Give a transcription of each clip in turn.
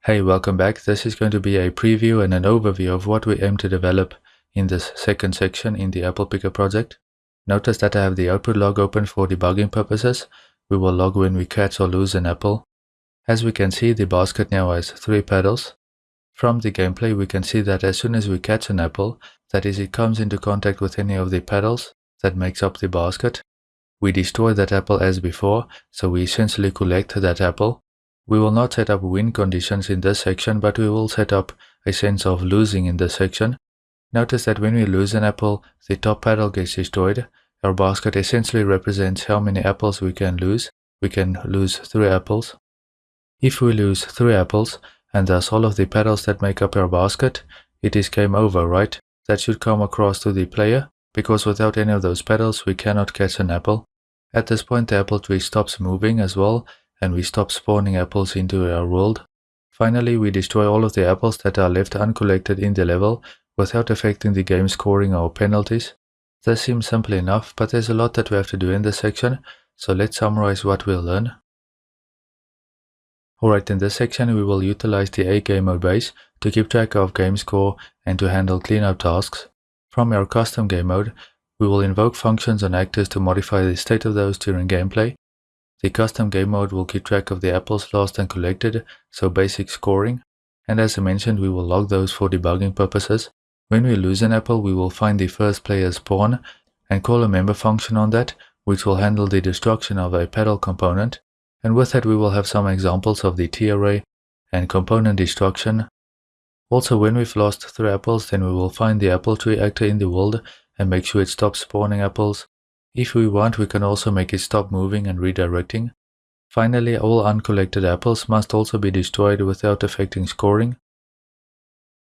Hey, welcome back. This is going to be a preview and an overview of what we aim to develop in this second section in the Apple Picker project. Notice that I have the output log open for debugging purposes. We will log when we catch or lose an apple. As we can see, the basket now has 3 petals. From the gameplay, we can see that as soon as we catch an apple, that is, it comes into contact with any of the petals that makes up the basket, we destroy that apple as before, so we essentially collect that apple. We will not set up win conditions in this section, but we will set up a sense of losing in this section. Notice that when we lose an apple, the top petal gets destroyed. Our basket essentially represents how many apples we can lose. We can lose 3 apples. If we lose 3 apples, and thus all of the petals that make up our basket, it is game over, right? That should come across to the player, because without any of those petals, we cannot catch an apple. At this point, the apple tree stops moving as well, and we stop spawning apples into our world. Finally, we destroy all of the apples that are left uncollected in the level without affecting the game scoring or penalties. This seems simple enough, but there's a lot that we have to do in this section, so let's summarize what we'll learn. Alright, in this section we will utilize the A game mode base to keep track of game score and to handle cleanup tasks. From our custom game mode, we will invoke functions on actors to modify the state of those during gameplay. The custom game mode will keep track of the apples lost and collected, so basic scoring, and as I mentioned, we will log those for debugging purposes. When we lose an apple, we will find the first player's pawn and call a member function on that, which will handle the destruction of a petal component, and with that we will have some examples of the T-array and component destruction. Also, when we've lost 3 apples, then we will find the apple tree actor in the world and make sure it stops spawning apples. If we want, we can also make it stop moving and redirecting. Finally, all uncollected apples must also be destroyed without affecting scoring.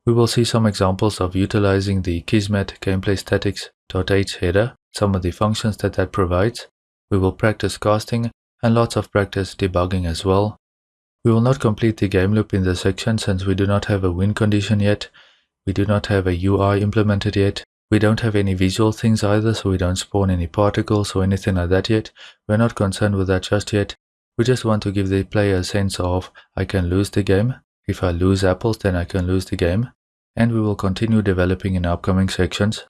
We will see some examples of utilizing the Kismet gameplay statics.h header, some of the functions that provides. We will practice casting and lots of practice debugging as well. We will not complete the game loop in this section since we do not have a win condition yet. We do not have a UI implemented yet. We don't have any visual things either, so we don't spawn any particles or anything like that yet. We're not concerned with that just yet. We just want to give the player a sense of, I can lose the game. If I lose apples, then I can lose the game. And we will continue developing in upcoming sections.